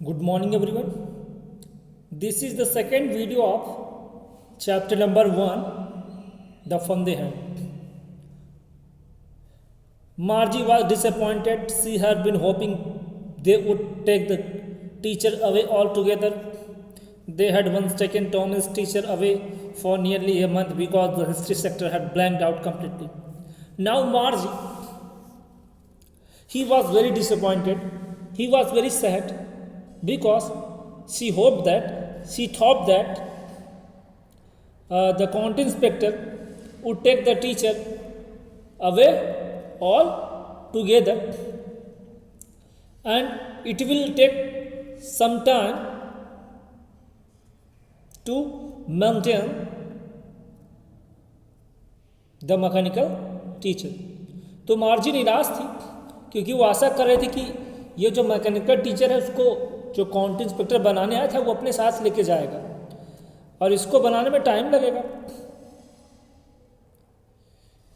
Good morning, everyone. This is the second video of chapter number 1, The Fun They Had. Margie was disappointed. She had been hoping they would take the teacher away altogether. They had once taken Tommy's teacher away for nearly a month because the history sector had blanked out completely. Now Margie, he was very disappointed. He was very sad because she thought that the county inspector would take the teacher away all together, and it will take some time to maintain the mechanical teacher. तो मार्जी निराश थी क्योंकि वो आशा कर रहे थे कि ये जो मैकेनिकल टीचर है उसको जो काउंटी इंस्पेक्टर बनाने आया था वो अपने साथ लेके जाएगा और इसको बनाने में टाइम लगेगा,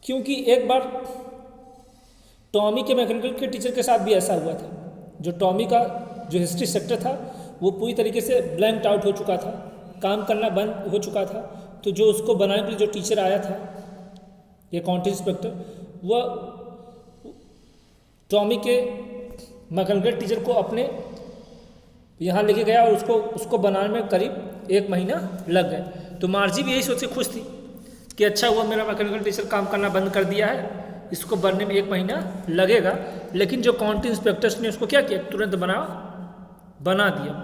क्योंकि एक बार टॉमी के मैकेनिकल के टीचर के साथ भी ऐसा हुआ था। जो टॉमी का जो हिस्ट्री सेक्टर था वो पूरी तरीके से ब्लैंक आउट हो चुका था, काम करना बंद हो चुका था। तो जो उसको बनाने के लिए जो टीचर आया था, ये काउंटी इंस्पेक्टर, वह टॉमी के मैकेनिकल टीचर को अपने यहाँ लेके गया और उसको बनाने में करीब 1 महीना लग गया। तो मार्जी भी यही सोच के खुश थी कि अच्छा हुआ मेरा मैकेनिकल टीचर काम करना बंद कर दिया है, इसको बनने में 1 महीना लगेगा। लेकिन जो काउंटी इंस्पेक्टर्स ने उसको क्या किया, तुरंत बना दिया।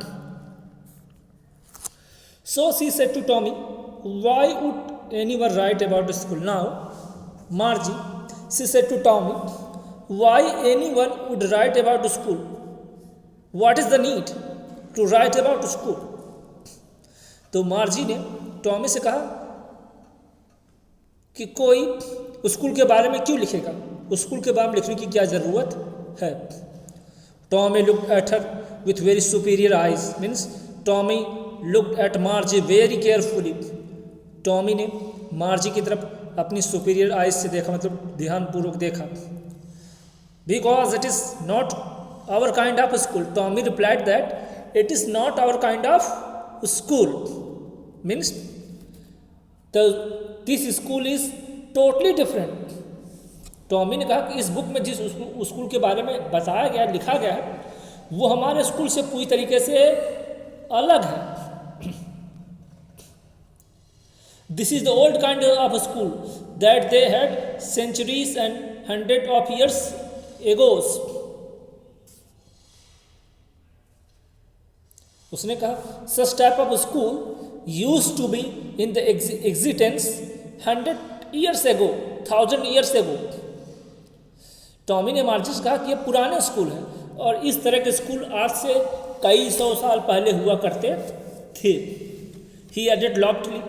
So she said to Tommy, why would anyone write about the school now? Margie, she said to Tommy, why anyone would write about the school? What is the need to write about school? तो Margie ने Tommy से कहा कि कोई school के बारे में क्यों लिखेगा, स्कूल के बारे में लिखने की क्या ज़रूरत है। Tommy looked at her with very superior eyes, means Tommy looked at मार्जी very carefully. Tommy ने मार्जी की तरफ अपनी सुपीरियर आइज से देखा, मतलब ध्यानपूर्वक देखा। Because it is not our kind of school, Tommy replied that it is not our kind of school, means this school is totally different. Tommy ने कहा कि इस बुक में जिस स्कूल के बारे में बताया गया, लिखा गया है, वो हमारे स्कूल से पूरी तरीके से अलग है। This is the old kind of school that they had centuries and hundreds of years ago. उसने कहा such type of school used to be in the existence 100 years ago, 1000 years ago. Tommy ने Margie से कहा कि ये पुराने school है और इस तरह के स्कूल आज से कई 100 साल पहले हुआ करते थे। He added loftily,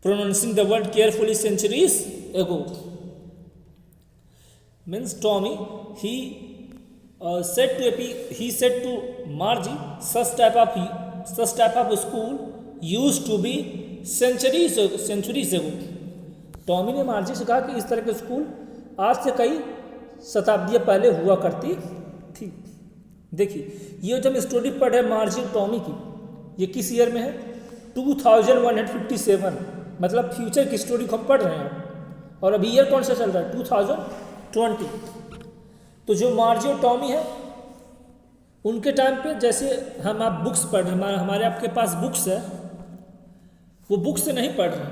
pronouncing the word carefully, centuries ago. Means Tommy he said to Margie, such type of school used to be centuries ago. Tommy ने मार्जी से कहा कि इस तरह के स्कूल आज से कई शताब्दियाँ पहले हुआ करती थी। देखिए ये जब स्टोरी पढ़ रहे मार्जी टॉमी की, ये किस ईयर में है? 2157, मतलब फ्यूचर की स्टोरी को हम पढ़ रहे हैं। और अभी ईयर कौन सा चल रहा है? 2020। तो जो मार्जी और टॉमी है उनके टाइम पे, जैसे हम आप बुक्स पढ़ रहे हैं, हमारे आपके पास बुक्स है, वो बुक्स से नहीं पढ़ रहे।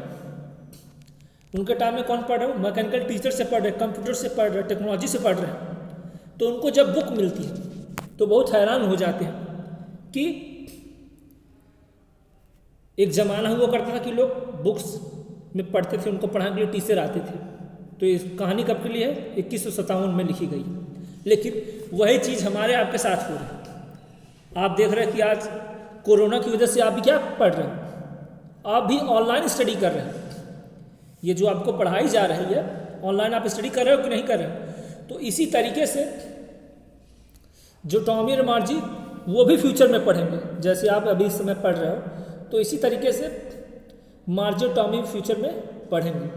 उनके टाइम में कौन पढ़ रहे हैं? मैकेनिकल टीचर से पढ़ रहे, कंप्यूटर से पढ़ रहे, टेक्नोलॉजी से पढ़ रहे। तो उनको जब बुक मिलती है तो बहुत हैरान हो जाते हैं कि एक ज़माना हुआ करता था कि लोग बुक्स में पढ़ते थे, उनको पढ़ाने के लिए टीचर आते थे। तो इस कहानी कब के लिए है? 2157 में लिखी गई। लेकिन वही चीज़ हमारे आपके साथ हो रही है। आप देख रहे हैं कि आज कोरोना की वजह से आप भी क्या पढ़ रहे हैं? आप भी ऑनलाइन स्टडी कर रहे हैं। ये जो आपको पढ़ाई जा रही है ऑनलाइन, आप स्टडी कर रहे हो कि नहीं कर रहे हो? तो इसी तरीके से जो टॉमी और मार्जी वो भी फ्यूचर में पढ़ेंगे, जैसे आप अभी इस समय पढ़ रहे हो, तो इसी तरीके से मार्जी और टॉमी फ्यूचर में पढ़ेंगे।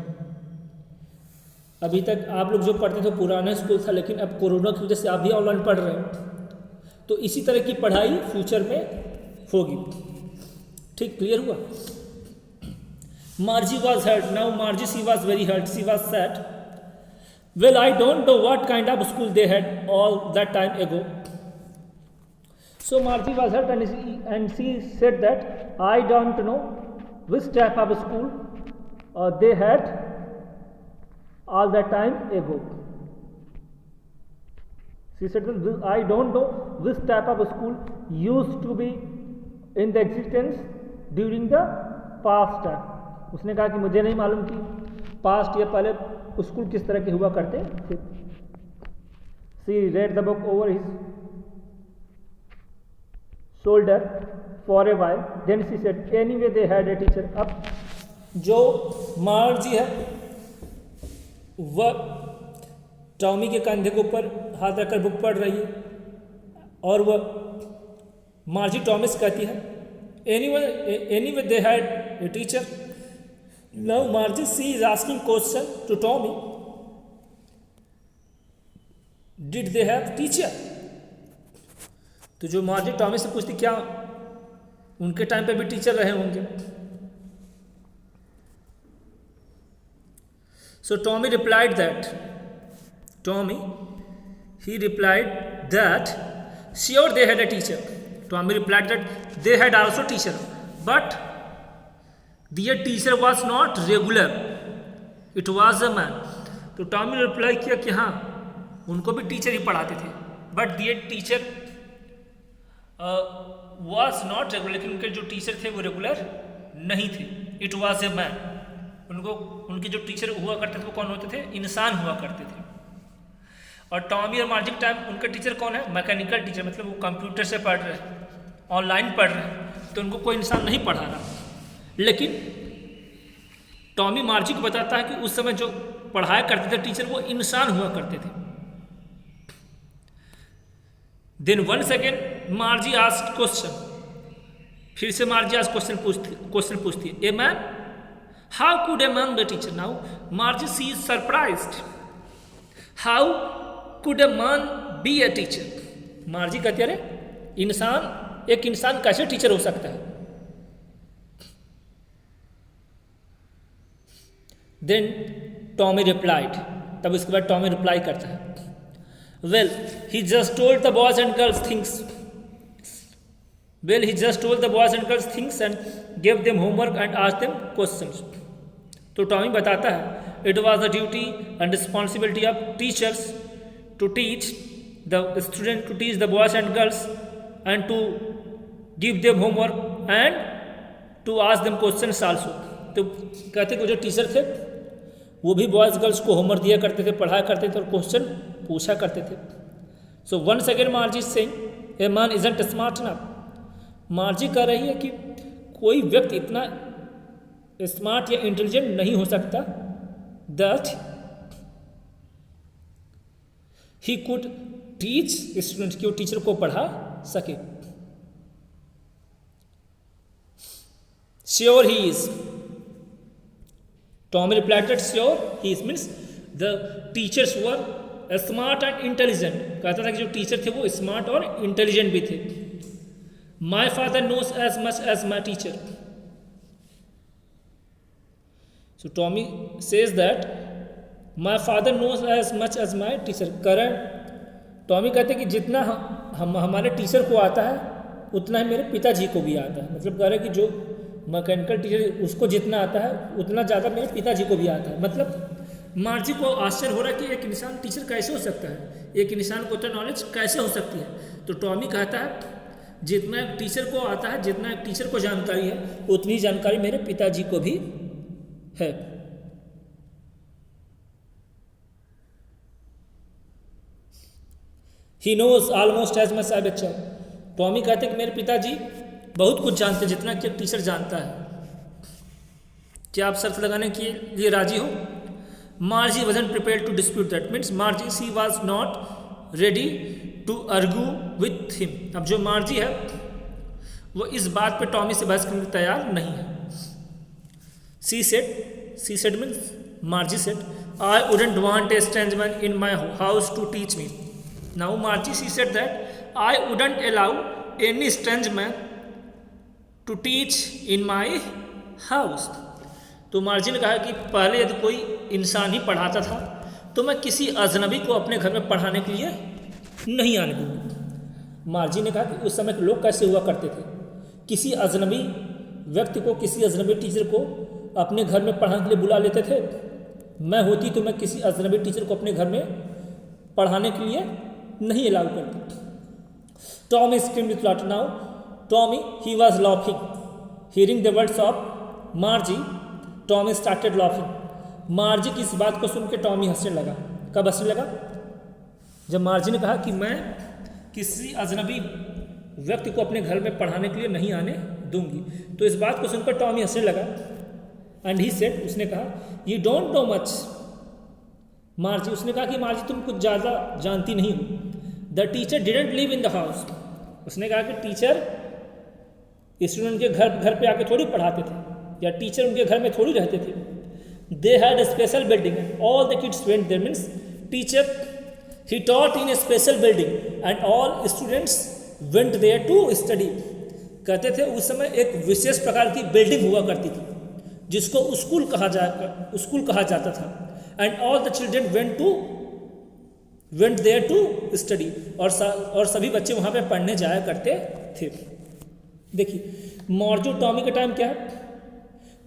अभी तक आप लोग जो पढ़ते थे पुराना स्कूल था, लेकिन अब कोरोना की वजह से आप भी ऑनलाइन पढ़ रहे हैं। तो इसी तरह की पढ़ाई फ्यूचर में होगी। ठीक, क्लियर हुआ। Margie was hurt. Now Margie, she was very hurt. She was sad. Well, I don't know what kind of school they had all that time ago. So Margie was hurt, and she said that I don't know which type of school they had all that time ago. She said that I don't know which type of school used to be in the existence during the past time. उसने कहा कि मुझे नहीं मालूम कि past या पहले school किस तरह के हुआ करते थे। She read the book over his shoulder for a while. Then she said, anyway they had a teacher. अब जो मार्जी है वह टॉमी के कंधे के ऊपर हाथ रखकर बुक पढ़ रही है और वह मार्जी टॉमी से कहती है, anyway they had a teacher. Now Margie, she is asking question to Tommy. Did they have teacher? तो जो मार्जी टॉमी से पूछती क्या उनके टाइम पे भी टीचर रहे होंगे। So Tommy replied that sure they had a teacher. Tommy replied that they had also teacher, but their teacher was not regular, it was a man. तो टॉमी ने रिप्लाई किया कि हाँ उनको भी टीचर ही पढ़ाते थे, but their teacher was not regular, लेकिन उनके जो टीचर थे वो रेगुलर नहीं थे। इट was a man, उनके जो टीचर हुआ करते थे वो कौन होते थे, इंसान हुआ करते थे। और टॉमी और मार्जी के टाइम उनका टीचर कौन है, मैकेनिकल टीचर, मतलब वो कंप्यूटर से पढ़ रहे हैं, ऑनलाइन पढ़ रहे हैं, तो उनको कोई इंसान नहीं पढ़ा रहा। लेकिन टॉमी मार्जी को बताता है कि उस समय जो पढ़ाया करते थे टीचर वो इंसान हुआ करते थे। Then once again Margie asked question, फिर से मार्जी आज क्वेश्चन पूछती है, a man, how could a man be teacher? Now Margie she is surprised, how could a man be a teacher? Margie कहती है अरे एक इंसान कैसे टीचर हो सकता है? देन टॉमी रिप्लाइड, तब उसके बाद टॉमी रिप्लाई करता है, well he just told the boys and girls things and give them homework and asked them questions. तो टॉमी बताता है, it was the duty and responsibility of teachers to teach the student, to teach the boys and girls and to give them homework and to ask them questions also. तो कहते कि जो teacher थे वो भी boys girls को homework दिया करते थे, पढ़ाया करते थे और क्वेश्चन पूछा करते थे। So once again Margie saying, a man isn't smart enough. Margie कह रही है कि कोई व्यक्ति इतना स्मार्ट या इंटेलिजेंट नहीं हो सकता that he could teach student, कि वो टीचर को पढ़ा सके। Sure he is, Tommy replied that sure he is, means the teachers were smart and intelligent. कहता था कि जो टीचर थे वो स्मार्ट और इंटेलिजेंट भी थे। My father knows as much as my teacher. So Tommy says that my father knows as much as my teacher. Karan Tommy कहते कि जितना हमारे टीचर को आता है उतना ही मेरे पिताजी को भी आता है। मतलब कह रहे कि जो मैकेनिकल टीचर उसको जितना आता है उतना ज़्यादा मेरे पिताजी को भी आता है। मतलब मार्जी को आश्चर्य हो रहा है कि एक इंसान टीचर कैसे हो सकता है, एक इंसान को उतना नॉलेज कैसे हो सकती है। तो टॉमी कहता है जितना एक टीचर को आता है, जितना एक टीचर को जानकारी है उतनी जानकारी मेरे पिताजी को भी है। He knows almost as much as बच्चा। टॉमी कहते कि मेरे पिताजी बहुत कुछ जानते हैं जितना कि एक टीचर जानता है। क्या आप शर्त लगाने के लिए राजी हो? मार्जी wasn't prepared to dispute that, means मार्जी she was not ready to argue with him. अब जो मार्जी है वो इस बात पे टॉमी से बहस करने तैयार नहीं है। she said means मार्जी said, I wouldn't want a strange man in my house to teach me. Now Margie she said that I wouldn't allow any strange man to teach in my house. तो Margie ने कहा कि पहले यदि कोई इंसान ही पढ़ाता था तो मैं किसी अजनबी को अपने घर में पढ़ाने के लिए नहीं आने दूंगा। मार्जी ने कहा कि उस समय के लोग कैसे हुआ करते थे, किसी अजनबी व्यक्ति को, किसी अजनबी टीचर को अपने घर में पढ़ाने के लिए बुला लेते थे। मैं होती तो मैं किसी अजनबी टीचर को अपने घर में पढ़ाने के लिए नहीं अलाउ करती। Tommy screamed with laughter now. Tommy, he was laughing. Hearing the words of Margie, Tommy started laughing. मार्जी की इस बात को सुन के टॉमी हंसने लगा। कब हंसने लगा? जब मार्जी ने कहा कि मैं किसी अजनबी व्यक्ति को अपने घर में पढ़ाने के लिए नहीं आने दूंगी, तो इस बात को सुनकर टॉमी हंसने लगा। एंड ही सेड, उसने कहा, यू डोंट नो मच मार्जी। उसने कहा कि मार्जी तुम कुछ ज़्यादा जानती नहीं हो। The teacher didn't live in the house. उसने कहा कि टीचर स्टूडेंट के घर पे आके थोड़ी पढ़ाते थे, या टीचर उनके घर में थोड़ी रहते थे। They had a special building and all the kids went there. Means teacher ही taught in a special building and all students went there to study. कहते थे उस समय एक विशेष प्रकार की बिल्डिंग हुआ करती थी जिसको स्कूल कहा जाता था। And all the children went there to study, और सभी बच्चे वहाँ पे पढ़ने जाया करते थे। देखिए मॉर्जो टॉमी का टाइम क्या है,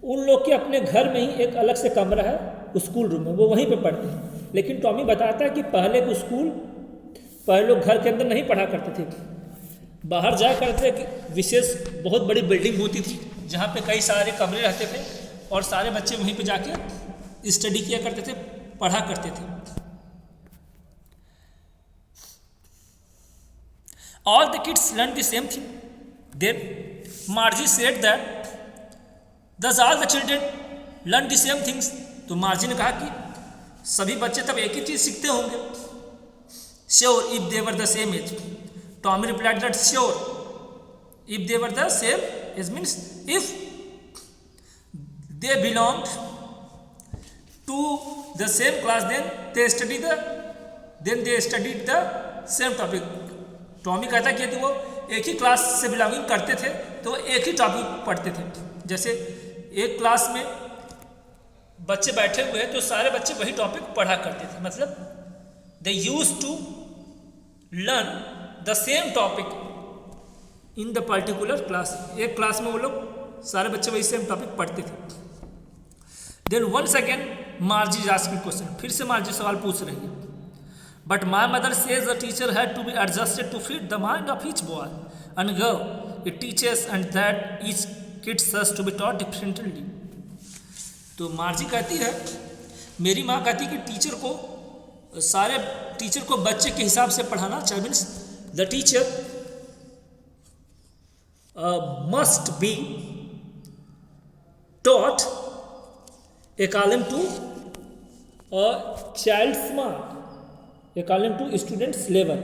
उन लोग के अपने घर में ही एक अलग से कमरा है स्कूल रूम में, वो वहीं पे पढ़ते हैं। लेकिन टॉमी बताता है कि पहले लोग घर के अंदर नहीं पढ़ा करते थे, बाहर जाया करते थे। विशेष बहुत बड़ी बिल्डिंग होती थी जहाँ पे कई सारे कमरे रहते थे और सारे बच्चे वहीं पे जाके स्टडी किया करते थे, पढ़ा करते थे। All the kids learned the same thing. Then Margie said that, thus all the children learn the same things. तो मार्जी ने कहा कि सभी बच्चे तब एक ही चीज सीखते होंगे। Sure, if they were the same age. Tommy replied that sure, if they were the same age means if they belonged to the same class, then they studied the same topic. Tommy कहता कि यदि वो एक ही class से belonging करते थे तो वो एक ही टॉपिक पढ़ते थे। जैसे एक क्लास में बच्चे बैठे हुए हैं तो सारे बच्चे वही टॉपिक पढ़ा करते थे, मतलब they use to learn the same topic in the particular class. एक क्लास में वो लोग सारे बच्चे वही सेम टॉपिक पढ़ते थे। Then once again Margie is asking question, फिर से मार्जी सवाल पूछ रही है। But my mother says the teacher had to be adjusted to fit the mind of each boy and girl. It teaches and that each kid has to be taught differently. तो मार्जी कहती है, मेरी माँ कहती कि सारे टीचर को बच्चे के हिसाब से पढ़ाना चाहिए। Means the teacher must be taught according to a child's mind, according to student's level.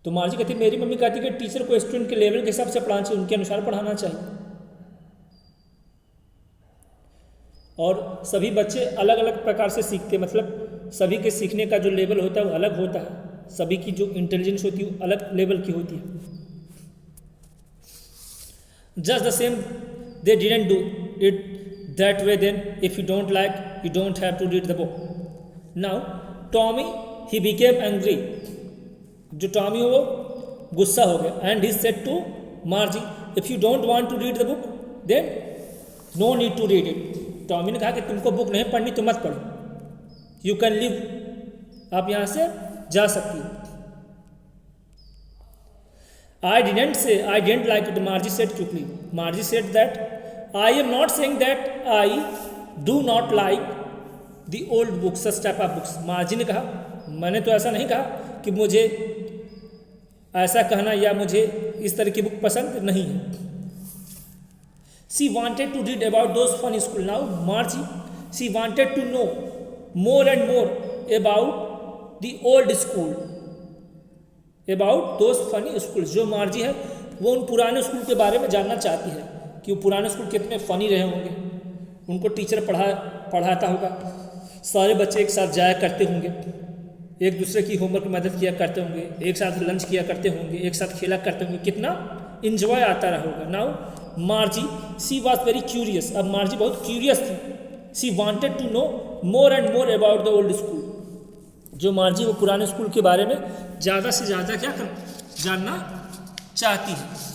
तो मार्जी कहती मेरी मम्मी कहती कि टीचर को स्टूडेंट के लेवल के हिसाब से पढ़ाना चाहिए, उनके अनुसार पढ़ाना चाहिए। और सभी बच्चे अलग अलग प्रकार से सीखते हैं, मतलब सभी के सीखने का जो लेवल होता है वो अलग होता है, सभी की जो इंटेलिजेंस होती है वो अलग लेवल की होती है। Just the same they didn't do it that way, then if you don't like you don't have to read the book. Now Tommy he became angry, जो टॉमी हो वो गुस्सा हो गया। And he said to Margie, if you don't want to read the book then no need to read it. Tommy ने कहा कि तुमको बुक नहीं पढ़नी तो मत पढ़ो, यू कैन लिव, आप यहां से जा सकती हो। I didn't like it, Margie said quickly. Margie said that I am not saying that I do not like the old books, such type of books. मार्जी ने कहा, मैंने तो ऐसा नहीं कहा कि मुझे ऐसा कहना या मुझे इस तरह की बुक पसंद नहीं है। She wanted to read about those fun school. Now Margie, she wanted to know more and more about the old school, about those funny schools. जो मार्जी है वो उन पुराने स्कूल के बारे में जानना चाहती है कि वो पुराने स्कूल कितने फ़नी रहे होंगे, उनको टीचर पढ़ाता होगा, सारे बच्चे एक साथ जाया करते होंगे, एक दूसरे की होमवर्क में मदद किया करते होंगे, एक साथ लंच किया करते होंगे, एक साथ खेला करते होंगे, कितना इंजॉय आता रहा होगा। Now Margie she was very curious, अब मार्जी बहुत क्यूरियस थी। She wanted to know more and more about the old school, जो मार्जी वो पुराने स्कूल के बारे में ज़्यादा से ज़्यादा जानना चाहती है।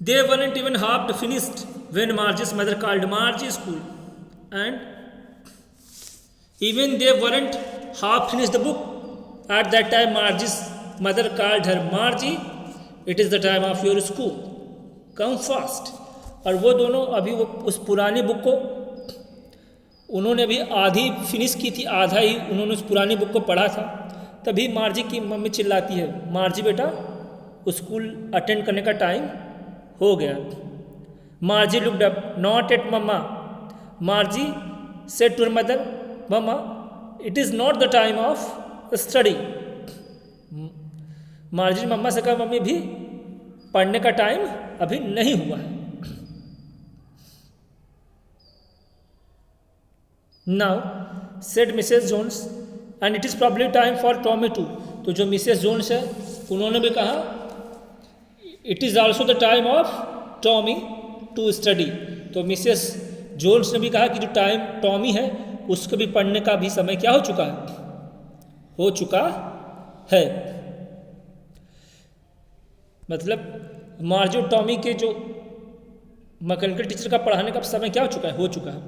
They weren't even half finished when Margie's mother called Margie school, and even they weren't half finished the book. At that time, Margie's mother called her, Margie, it is the time of your school. Come fast. और वो दोनों अभी वो उस पुरानी book को उन्होंने अभी आधी फिनिश की थी, आधा ही उन्होंने उस पुरानी बुक को पढ़ा था। तभी मार्जी की मम्मी चिल्लाती है, मार्जी बेटा स्कूल अटेंड करने का टाइम हो गया। Margie looked up, not at mamma. Margie said to her mother, mamma it is not the time of study. Margie ने मम्मा से कहा, मम्मी भी पढ़ने का टाइम अभी नहीं हुआ है। Now said Mrs Jones, and it is probably time for Tommy too. तो जो मिसेस जोन्स है उन्होंने भी कहा, it is also the time of Tommy to study. तो मिसेस जोन्स ने भी कहा कि जो टाइम टॉमी है उसको भी पढ़ने का भी समय क्या हो चुका है। मतलब मार्जी और टॉमी के जो मैकेनिकल टीचर का पढ़ाने का समय क्या हो चुका है।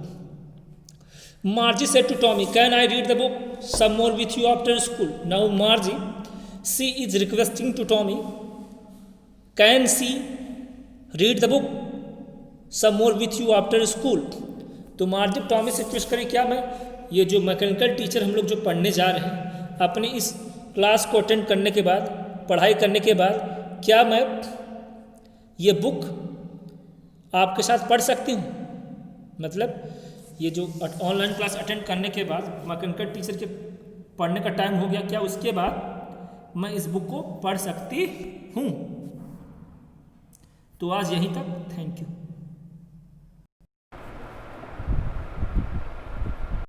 Margie said to Tommy, can I read the book some more with you after school. Now Margie she is requesting to Tommy, can she read the book some more with you after school. तो Margie Tommy से request करें, क्या मैं ये जो mechanical teacher हम लोग जो पढ़ने जा रहे हैं, अपने इस क्लास को अटेंड करने के बाद, पढ़ाई करने के बाद, क्या मैं ये बुक आपके साथ पढ़ सकती हूँ। मतलब ये जो ऑनलाइन क्लास अटेंड करने के बाद मैकेनिकल टीचर के पढ़ने का टाइम हो गया, क्या उसके बाद मैं इस बुक को पढ़ सकती हूँ। तो आज यहीं तक, थैंक यू।